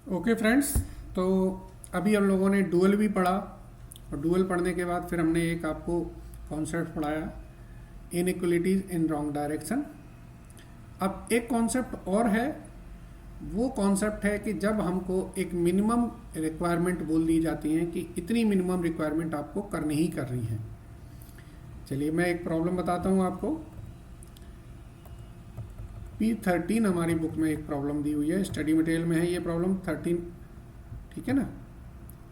Okay friends, तो अभी हम लोगों ने डुअल भी पढ़ा और डुअल पढ़ने के बाद फिर हमने एक आपको कॉन्सेप्ट पढ़ाया, इनइक्वलिटीज इन रॉन्ग डायरेक्शन। अब एक कॉन्सेप्ट और है, वो कॉन्सेप्ट है कि जब हमको एक मिनिमम रिक्वायरमेंट बोल दी जाती है कि इतनी मिनिमम रिक्वायरमेंट आपको करनी ही करनी है। चलिए मैं एक प्रॉब्लम बताता हूँ आपको। P13 हमारी बुक में एक प्रॉब्लम दी हुई है, स्टडी मटेरियल में है ये प्रॉब्लम 13, ठीक है ना।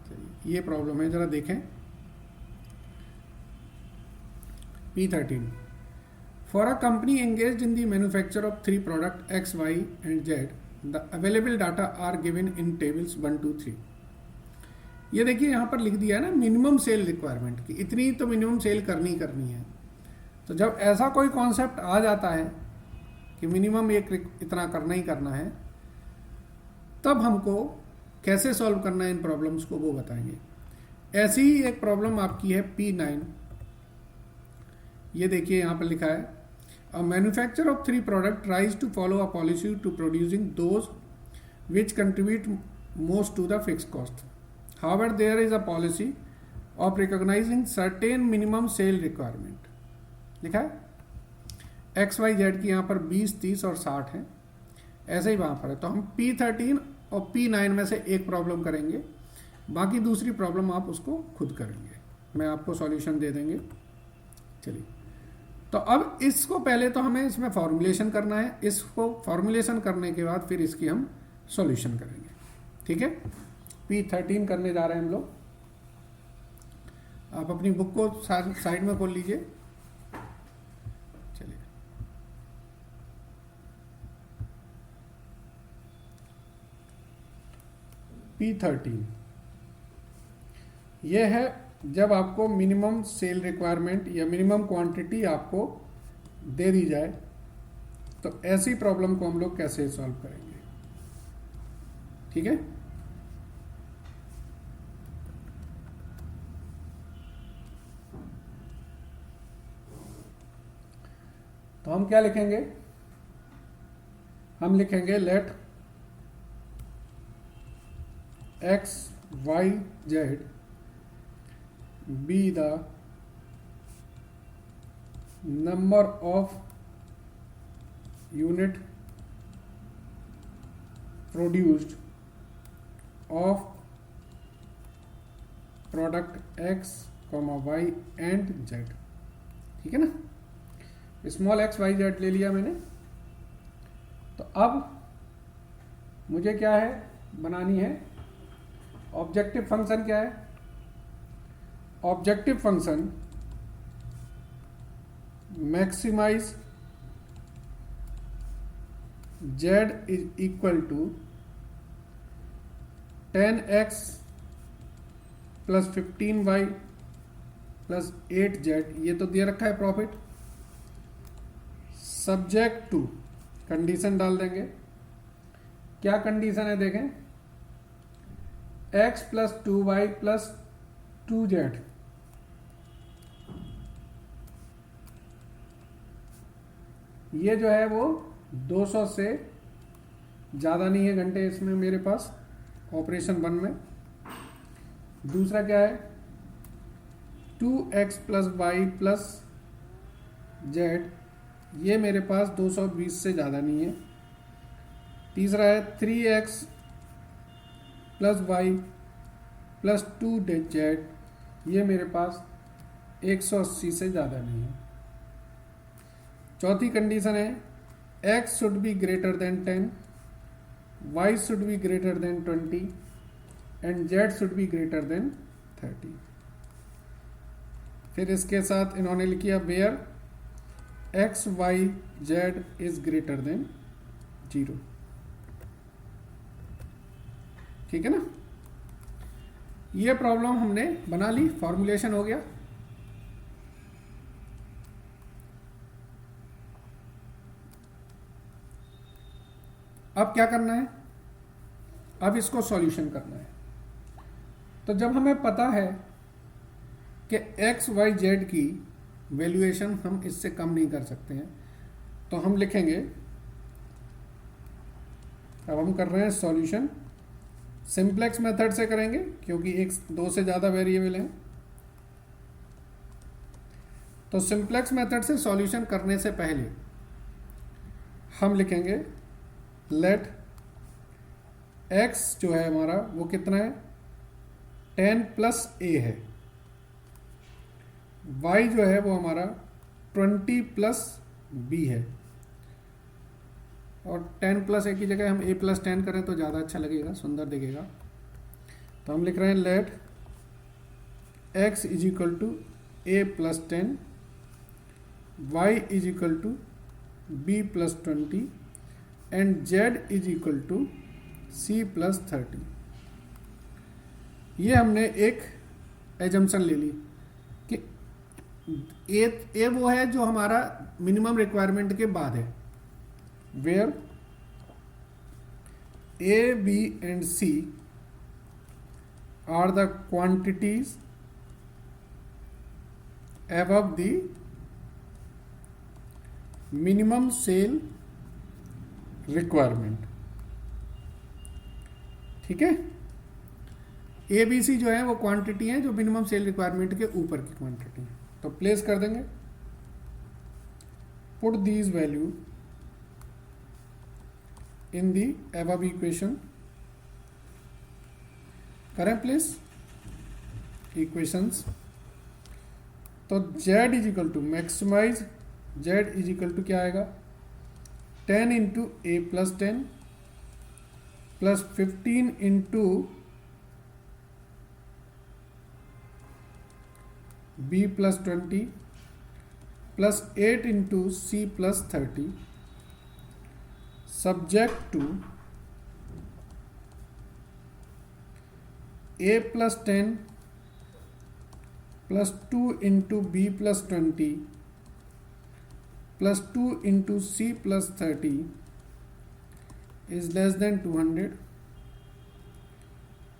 चलिए ये प्रॉब्लम है, जरा देखें। P13, for a company engaged in the manufacture of 3 product X, Y and Z, the available data are given in tables 1, 2, 3। ये देखिए यहाँ पर लिख दिया है ना मिनिमम सेल रिक्वायरमेंट, कि इतनी तो मिनिमम सेल करनी करनी है। तो जब ऐसा कोई कॉन्सेप्ट आ जाता है कि मिनिमम एक इतना करना ही करना है, तब हमको कैसे सॉल्व करना है इन प्रॉब्लम्स को वो बताएंगे। ऐसी ही एक प्रॉब्लम आपकी है P9। ये देखिए यहाँ पर लिखा है, a manufacture of 3 product tries to follow a policy to producing those which contribute most to the fix cost. However there is a policy of recognising certain minimum sale requirement. लिखा है x y Z की यहाँ पर 20, 30 और 60 है, ऐसे ही वहाँ पर है। तो हम P13 और P9 में से एक प्रॉब्लम करेंगे, बाकी दूसरी प्रॉब्लम आप उसको खुद करेंगे, मैं आपको सॉल्यूशन दे देंगे। चलिए, तो अब इसको पहले तो हमें इसमें फॉर्मुलेशन करना है, इसको फॉर्मुलेशन करने के बाद फिर इसकी हम सॉल्यूशन करेंगे, ठीक है। P13 करने जा रहे हैं हम लोग। आप अपनी बुक को साइड में खोल लीजिए। चलिए, P13 ये है जब आपको मिनिमम सेल रिक्वायरमेंट या मिनिमम क्वांटिटी आपको दे दी जाए, तो ऐसी प्रॉब्लम को हम लोग कैसे सॉल्व करेंगे, ठीक है। तो हम क्या लिखेंगे, हम लिखेंगे late X, Y, Z be the number of unit produced of product X, Y and Z, ठीक है ना। स्मॉल एक्स वाई जेड ले लिया मैंने। तो अब मुझे क्या है बनानी है, ऑब्जेक्टिव फंक्शन क्या है, objective function maximise z is equal to 10x plus 15y plus 8z, ये तो दे रखा है प्रॉफिट। सब्जेक्ट टू कंडीशन डाल देंगे। क्या कंडीशन है देखें, x plus 2y plus 2z, ये जो है वो 200 से ज़्यादा नहीं है घंटे इसमें मेरे पास ऑपरेशन 1 में। दूसरा क्या है, 2x plus Y plus Z, ये मेरे पास 220 से ज़्यादा नहीं है। तीसरा है 3x plus Y plus 2z, ये मेरे पास 180 से ज़्यादा नहीं है। चौथी कंडीशन है x should be greater than 10, y should be greater than 20 and z should be greater than 30। फिर इसके साथ इन्होंने लिखा where x y z is greater than 0, ठीक है ना। ये प्रॉब्लम हमने बना ली, फॉर्मुलेशन हो गया। अब क्या करना है, अब इसको सॉल्यूशन करना है। तो जब हमें पता है कि एक्स वाई जेड की वैल्यूएशन हम इससे कम नहीं कर सकते हैं, तो हम लिखेंगे, अब हम कर रहे हैं सॉल्यूशन सिंप्लेक्स मेथड से करेंगे क्योंकि एक दो से ज़्यादा वेरिएबल हैं। तो सिंप्लेक्स मेथड से सॉल्यूशन करने से पहले हम लिखेंगे लेट x जो है हमारा वो कितना है 10 प्लस a है, y जो है वो हमारा 20 प्लस b है, और 10 प्लस a की जगह हम a प्लस 10 करें तो ज़्यादा अच्छा लगेगा, सुंदर दिखेगा। तो हम लिख रहे हैं let x is equal to a plus 10, y is equal to b plus 20 and z is equal to c plus 30। ये हमने एक एजम्पशन ले ली कि ए वो है जो हमारा मिनिमम रिक्वायरमेंट के बाद है, where a b and c are the quantities above the minimum sale requirement। ठीक है, ए बी सी जो है वो क्वांटिटी है जो मिनिमम सेल रिक्वायरमेंट के ऊपर की क्वांटिटी है। तो प्लेस कर देंगे, put these value in the above equation, करें प्लेस इक्वेशंस। तो z is equal to maximise, z is equal to क्या आएगा 10 into a plus 10 plus 15 into b plus 20 plus 8 into c plus 30 subject to a plus 10 plus 2 into b plus 20 plus 2 into c plus 30 is less than 200,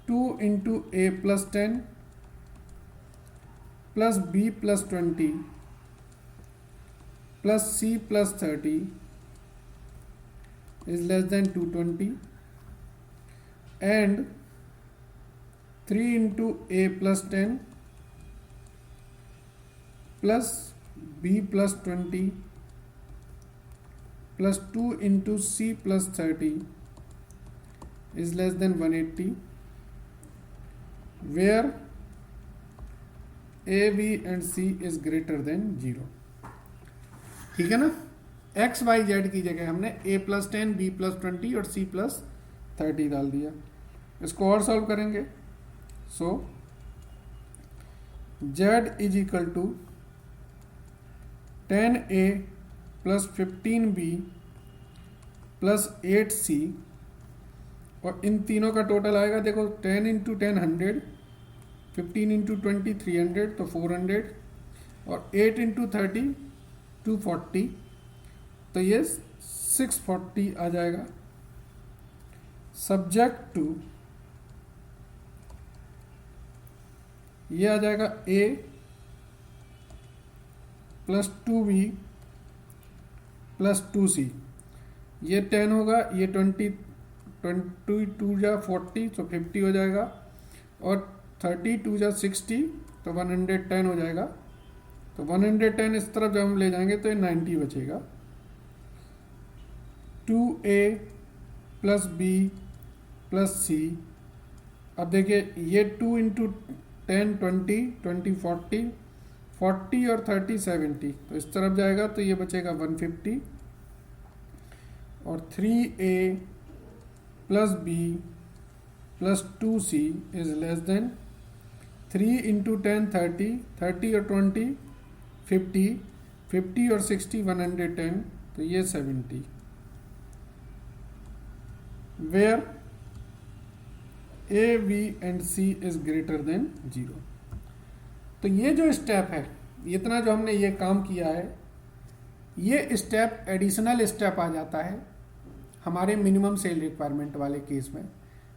2 into a plus 10 plus b plus 20 plus c plus 30 is less than 220, and 3 into a plus 10 plus b plus 20 plus 2 into c plus 30 is less than 180, where a b and c is greater than 0। ठीक है ना, x y z की जगह हमने a plus 10 b plus 20 और c plus 30 डाल दिया। इसको और सॉल्व करेंगे। So z is equal to 10a plus 15b plus 8c, और इन तीनों का टोटल आएगा देखो 10 इंटू 10 100, 15 इंटू 20 300 तो 400, और 8 इंटू 30 240, तो ये 640 आ जाएगा। सब्जेक्ट टू ये आ जाएगा a plus 2b plus 2c, ये 10 होगा, ये 20 22 जा 40 तो 50 हो जाएगा, और 32 जा 60 तो 110 हो जाएगा। तो 110 इस तरफ जब हम ले जाएंगे तो ये 90 बचेगा। 2a plus b plus c, अब देखिए ये 2 इंटू 10 20 20 40 40 और 30 70, तो इस तरफ जाएगा तो ये बचेगा 150, और 3a plus b plus 2c is less than 3 into 10 30 30 और 20 50 50 और 60 110, तो ये 70, where a b and c is greater than 0। तो ये जो स्टेप है, इतना जो हमने ये काम किया है, ये स्टेप एडिशनल स्टेप आ जाता है हमारे मिनिमम सेल रिक्वायरमेंट वाले केस में।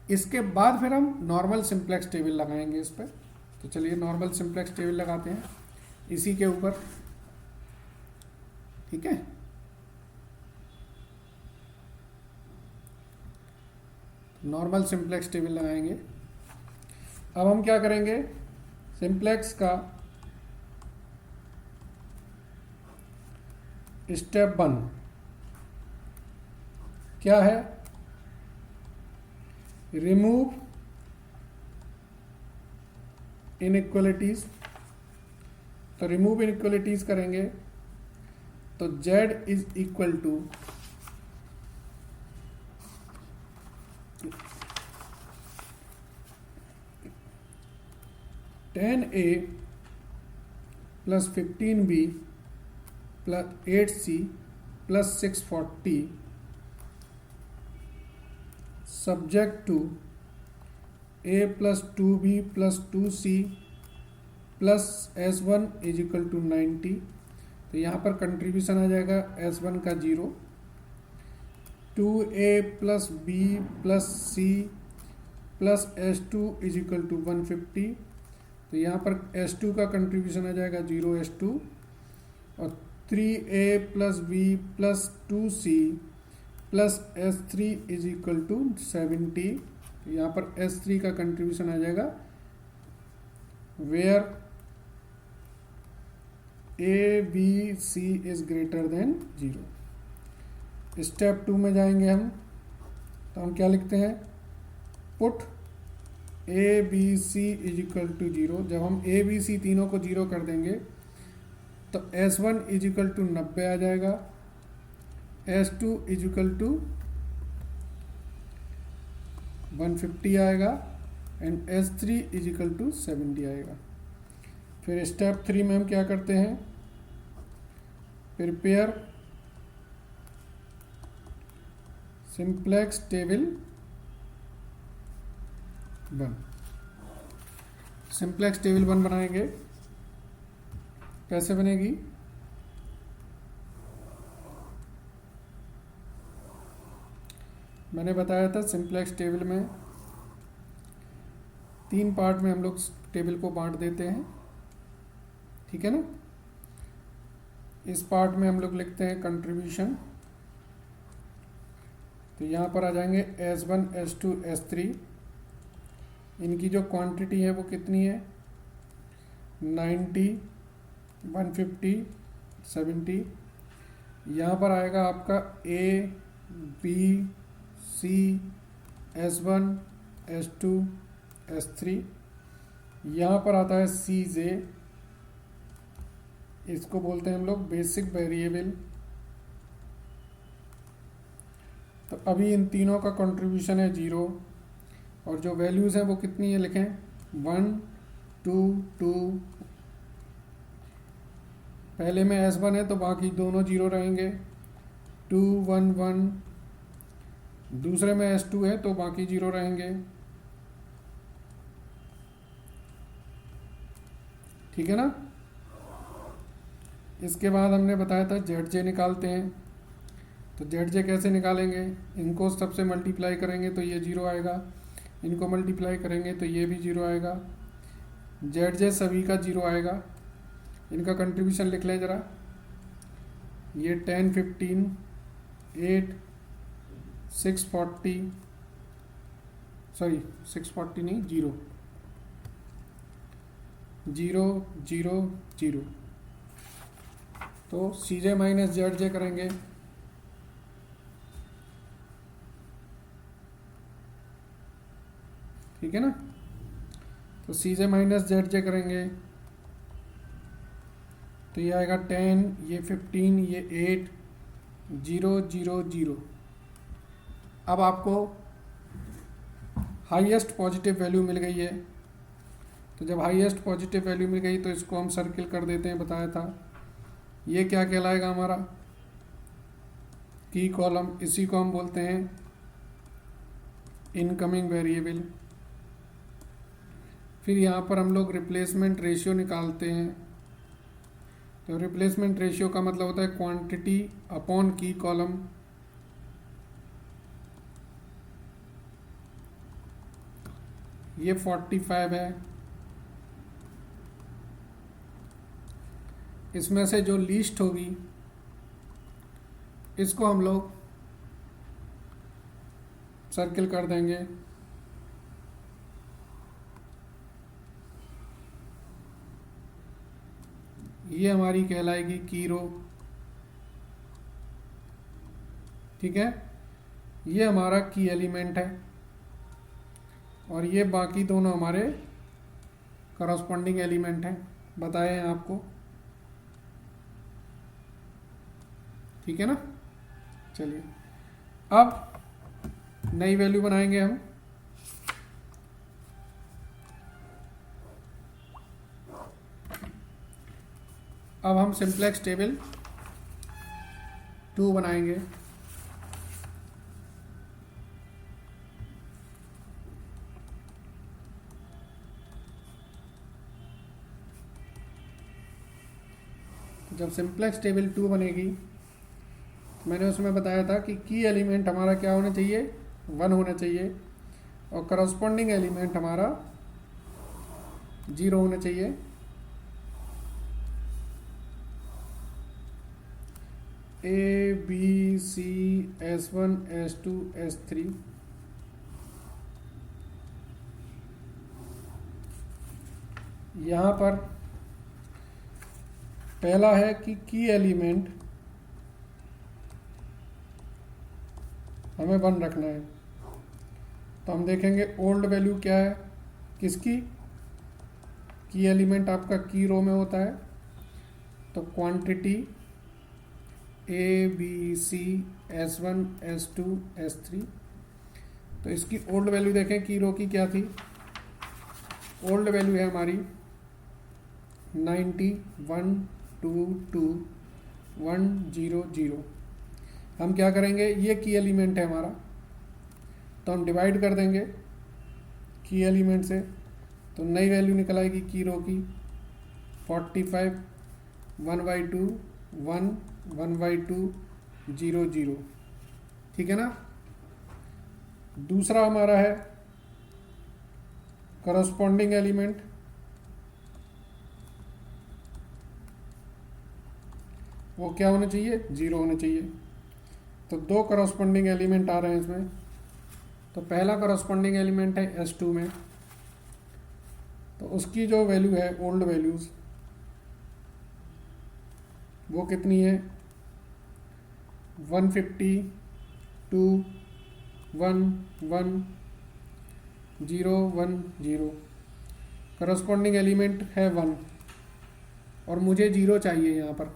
इसके बाद फिर हम नॉर्मल सिंप्लेक्स टेबल लगाएंगे इस पर। तो चलिए नॉर्मल सिंप्लेक्स टेबल लगाते हैं इसी के ऊपर, ठीक है। नॉर्मल सिंप्लेक्स टेबल लगाएंगे। अब हम क्या करेंगे, सिंप्लेक्स का स्टेप 1 क्या है, रिमूव इनइक्वलिटीज। तो रिमूव इनइक्वलिटीज करेंगे तो z is equal to ten a plus 15b plus 8c plus 640 subject to a plus 2b plus 2c plus S1 is equal to 90। तो यहाँ पर कंट्रीब्यूशन आ जाएगा S1 का 0, 2a plus b plus c plus S2 is equal to 150। तो यहाँ पर S2 का कंट्रीब्यूशन आ जाएगा 0 S2, और 3a plus b plus 2c plus S3 is equal to 70। यहाँ पर S3 का कंट्रीब्यूशन आ जाएगा where a b c is greater than 0। Step 2 में जाएंगे हम, तो हम क्या लिखते हैं, put a b c is equal to 0। जब हम ए बी सी तीनों को 0 कर देंगे तो S1 इज इक्वल टू 90 आ जाएगा, S2 इज इक्वल टू 150 आएगा and S3 is equal to 70 आएगा। फिर स्टेप 3 में हम क्या करते हैं, prepare simplex table 1। Simplex table 1 बनाएंगे, कैसे बनेगी, मैंने बताया था सिंप्लेक्स टेबल में 3 पार्ट में हम लोग टेबल को बांट देते हैं, ठीक है ना। इस पार्ट में हम लोग लिखते हैं कंट्रीब्यूशन। तो यहाँ पर आ जाएंगे S1 S2 S3, इनकी जो क्वांटिटी है वो कितनी है, 90 150 70। यहाँ पर आएगा आपका A B C S1 S2 S3। यहाँ पर आता है C J, इसको बोलते हैं हम लोग बेसिक वेरिएबल। तो अभी इन तीनों का कंट्रीब्यूशन है 0, और जो वैल्यूज़ हैं वो कितनी है लिखें, 1 2 2। पहले में S1 है तो बाकी दोनों 0 रहेंगे, 2 1 1। दूसरे में S2 है तो बाकी 0 रहेंगे, ठीक है ना। इसके बाद हमने बताया था ZJ निकालते हैं। तो ZJ कैसे निकालेंगे, इनको सबसे मल्टीप्लाई करेंगे तो ये 0 आएगा, इनको मल्टीप्लाई करेंगे तो ये भी 0 आएगा। ZJ सभी का 0 आएगा। इनका कंट्रीब्यूशन लिख लें ज़रा, ये 10 15 8 640 सॉरी 640 नहीं 0 0 0 0। तो CJ माइनस ZJ करेंगे, ठीक है ना। तो CJ माइनस ZJ करेंगे तो ये आएगा 10, ये 15, ये 8 0 0 0। अब आपको हाईएस्ट पॉजिटिव वैल्यू मिल गई है। तो जब हाईएस्ट पॉजिटिव वैल्यू मिल गई तो इसको हम सर्किल कर देते हैं, बताया था। ये क्या कहलाएगा हमारा, की कॉलम, इसी को हम बोलते हैं इनकमिंग वेरिएबल। फिर यहाँ पर हम लोग रिप्लेसमेंट रेशियो निकालते हैं। तो रिप्लेसमेंट रेशियो का मतलब होता है क्वांटिटी अपॉन की कॉलम। ये 45 है, इसमें से जो लीस्ट होगी इसको हम लोग सर्किल कर देंगे। ये हमारी कहलाएगी की रो, ठीक है। ये हमारा की एलिमेंट है और ये बाकी दोनों हमारे करस्पॉन्डिंग एलिमेंट हैं, बताए हैं आपको, ठीक है ना। चलिए अब नई वैल्यू बनाएंगे हम। अब हम सिंप्लेक्स टेबल 2 बनाएंगे। जब सिंप्लेक्स टेबल 2 बनेगी, मैंने उसमें बताया था कि की एलिमेंट हमारा क्या होना चाहिए, 1 होना चाहिए, और करस्पॉन्डिंग एलिमेंट हमारा 0 होना चाहिए। ए बी सी S1 S2 S3, यहाँ पर पहला है कि की एलिमेंट हमें 1 रखना है। तो हम देखेंगे ओल्ड वैल्यू क्या है किसकी, की एलिमेंट आपका की रो में होता है, तो क्वांटिटी ए बी सी S1 S2 S3। तो इसकी ओल्ड वैल्यू देखें की रो की क्या थी, ओल्ड वैल्यू है हमारी 90 1 2 2 1 0 0। हम क्या करेंगे, ये की एलिमेंट है हमारा, तो हम डिवाइड कर देंगे की एलिमेंट से, तो नई वैल्यू निकल आएगी की रो की 45 1/2 1 1/2 0 0, ठीक है ना। दूसरा हमारा है करस्पॉन्डिंग एलिमेंट, वो क्या होना चाहिए, 0 होना चाहिए। तो 2 करस्पॉन्डिंग एलिमेंट आ रहे हैं इसमें। तो पहला करस्पॉन्डिंग एलिमेंट है S2 में, तो उसकी जो वैल्यू है ओल्ड वैल्यूज़ वो कितनी है, 150 2 1 1 0 1 0। करस्पॉन्डिंग एलिमेंट है 1 और मुझे 0 चाहिए यहाँ पर।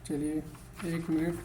चलिए 1 मिनट।